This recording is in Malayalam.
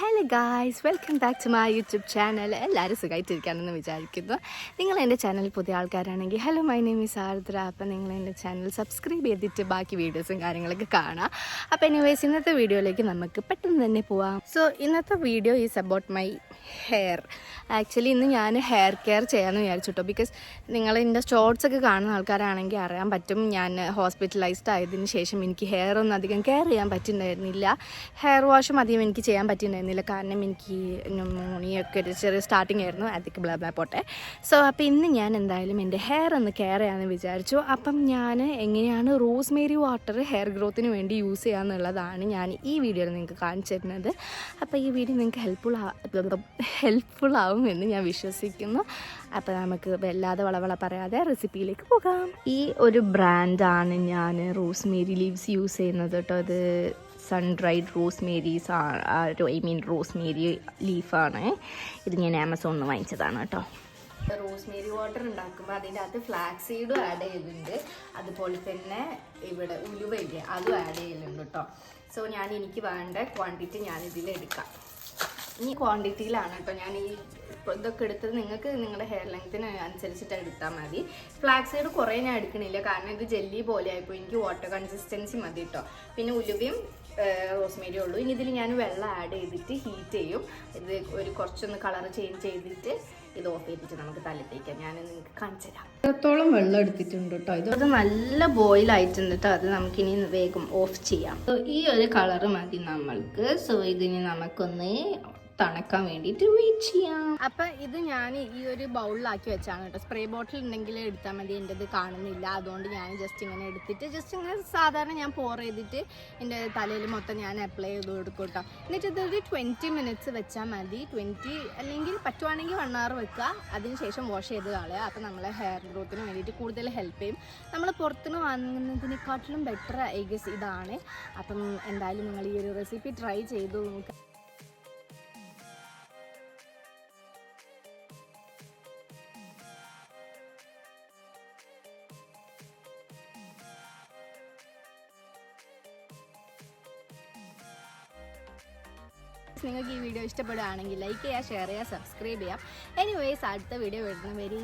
Hello guys, welcome back to my YouTube channel. എല്ലാവരും സുഖമായിട്ടിരിക്കാനെന്ന് വിചാരിക്കുന്നു. നിങ്ങൾ എൻ്റെ ചാനലിൽ പുതിയ ആൾക്കാരാണെങ്കിൽ hello, my name is Ardra. അപ്പം നിങ്ങൾ എൻ്റെ ചാനൽ സബ്സ്ക്രൈബ് ചെയ്തിട്ട് ബാക്കി വീഡിയോസും കാര്യങ്ങളൊക്കെ കാണാം. അപ്പോൾ എനിവേസ് ഇന്നത്തെ വീഡിയോയിലേക്ക് നമുക്ക് പെട്ടെന്ന് തന്നെ പോവാം. സോ ഇന്നത്തെ video is about my hair. Actually ഇന്ന് ഞാൻ ഹെയർ കെയർ ചെയ്യാമെന്ന് വിചാരിച്ചു ബിക്കോസ് നിങ്ങൾ എൻ്റെ ഷോർട്സൊക്കെ കാണുന്ന ആൾക്കാരാണെങ്കിൽ അറിയാൻ പറ്റും, ഞാൻ ഹോസ്പിറ്റലൈസ്ഡ് ആയതിനു ശേഷം എനിക്ക് ഹെയർ ഒന്നും അധികം കെയർ ചെയ്യാൻ പറ്റുന്നുണ്ടായിരുന്നില്ല. ഹെയർ വാഷും അധികം എനിക്ക് ചെയ്യാൻ പറ്റുന്നുണ്ടായിരുന്നില്ല, കാരണം എനിക്ക് ന്യൂമോണിയൊക്കെ ഒരു ചെറിയ സ്റ്റാർട്ടിങ് ആയിരുന്നു. അതൊക്കെ ബ്ലാ പോട്ടെ. സോ അപ്പോൾ ഇന്ന് ഞാൻ എന്തായാലും എൻ്റെ ഹെയർ ഒന്ന് കെയർ ചെയ്യാമെന്ന് വിചാരിച്ചു. അപ്പം ഞാൻ എങ്ങനെയാണ് റോസ്മേരി വാട്ടർ ഹെയർ ഗ്രോത്തിന് വേണ്ടി യൂസ് ചെയ്യാമെന്നുള്ളതാണ് ഞാൻ ഈ വീഡിയോയിൽ നിങ്ങൾക്ക് കാണിച്ചു തരുന്നത്. അപ്പോൾ ഈ വീഡിയോ നിങ്ങൾക്ക് ഹെൽപ്ഫുൾ ആവും എന്ന് ഞാൻ വിശ്വസിക്കുന്നു. അപ്പോൾ നമുക്ക് വല്ലാതെ വളവള പറയാതെ റെസിപ്പിയിലേക്ക് പോകാം. ഈ ഒരു ബ്രാൻഡാണ് ഞാൻ റോസ്മേരി ലീവ്സ് യൂസ് ചെയ്യുന്നത് കേട്ടോ. അത് സൺ ഡ്രൈഡ് റോസ്മേരീസ് റോസ്മേരി ലീഫാണ്. ഇത് ഞാൻ ആമസോണിൽ നിന്ന് വാങ്ങിച്ചതാണ് കേട്ടോ. റോസ്മേരി വാട്ടർ ഉണ്ടാക്കുമ്പോൾ അതിൻ്റെ അകത്ത് ഫ്ലാക്സ് സീഡും ആഡ് ചെയ്തിട്ടുണ്ട്, അതുപോലെ തന്നെ ഇവിടെ ഉലുവയില്ലേ അതും ആഡ് ചെയ്യുന്നുണ്ട് കേട്ടോ. സോ എനിക്ക് വേണ്ട ക്വാണ്ടിറ്റി ഞാനിതിലെടുക്കാം. ഈ ക്വാണ്ടിറ്റിയിലാണ് കേട്ടോ ഞാൻ ഈ ഇതൊക്കെ എടുത്തത്. നിങ്ങൾക്ക് നിങ്ങളുടെ ഹെയർ ലെങ്ത്തിന് അനുസരിച്ചിട്ട് എടുത്താൽ മതി. ഫ്ലാക്സ് സീഡ് കുറേ ഞാൻ എടുക്കണില്ല, കാരണം ഇത് ജെല്ലി പോലെ ആയിപ്പോൾ. എനിക്ക് വാട്ടർ കൺസിസ്റ്റൻസി മതി കേട്ടോ. പിന്നെ ഉലുവയും റോസ്മേരിയും ഉള്ളൂ. ഇനി ഇതിൽ ഞാൻ വെള്ളം ആഡ് ചെയ്തിട്ട് ഹീറ്റ് ചെയ്യും. ഇത് കുറച്ചൊന്ന് കളർ ചേഞ്ച് ചെയ്തിട്ട് ഇത് ഓഫ് ചെയ്തിട്ട് നമുക്ക് തലത്തേക്കാം. ഞാൻ നിങ്ങൾക്ക് കാണിച്ചു തരാം. എത്രത്തോളം വെള്ളം എടുത്തിട്ടുണ്ട് കേട്ടോ. ഇത് നല്ല ബോയിൽ ആയിട്ടുണ്ട് കേട്ടോ. അത് നമുക്കിനി വേഗം ഓഫ് ചെയ്യാം. സോ ഈ ഒരു കളറ് മതി നമ്മൾക്ക്. സോ ഇതിന് നമുക്കൊന്ന് തണുക്കാൻ വേണ്ടിയിട്ട് വെയിറ്റ് ചെയ്യാം. അപ്പം ഇത് ഞാൻ ഈ ഒരു ബൗളിലാക്കി വെച്ചാണ് കേട്ടോ. സ്പ്രേ ബോട്ടിൽ ഉണ്ടെങ്കിൽ എടുത്താൽ മതി. എൻ്റെ ഇത് കാണുന്നില്ല, അതുകൊണ്ട് ഞാൻ ജസ്റ്റ് ഇങ്ങനെ എടുത്തിട്ട് ജസ്റ്റ് ഇങ്ങനെ സാധാരണ ഞാൻ പോർ ചെയ്തിട്ട് എൻ്റെ തലയിൽ മൊത്തം ഞാൻ അപ്ലൈ ചെയ്ത് കൊടുക്കും കേട്ടോ. എന്നിട്ട് ഇതൊരു 20 മിനിറ്റ്സ് വെച്ചാൽ മതി. 20 അല്ലെങ്കിൽ പറ്റുവാണെങ്കിൽ 1 hour വെക്കുക. അതിനുശേഷം വാഷ് ചെയ്ത് കളയുക. അപ്പം നമ്മളെ ഹെയർ ഗ്രോത്തിന് വേണ്ടിയിട്ട് കൂടുതൽ ഹെൽപ്പ് ചെയ്യും. നമ്മൾ പുറത്തുനിന്ന് വാങ്ങുന്നതിനെക്കാട്ടിലും ബെറ്റർ ഐ ഗസ് ഇതാണ്. അപ്പം എന്തായാലും നിങ്ങൾ ഈ ഒരു റെസിപ്പി ട്രൈ ചെയ്തു നോക്കുക. നിങ്ങൾക്ക് ഈ വീഡിയോ ഇഷ്ടപ്പെടുകയാണെങ്കിൽ ലൈക്ക് ചെയ്യുക, ഷെയർ ചെയ്യുക, സബ്സ്ക്രൈബ് ചെയ്യാം. എനിവേസ് അടുത്ത വീഡിയോ വരുന്ന വരെ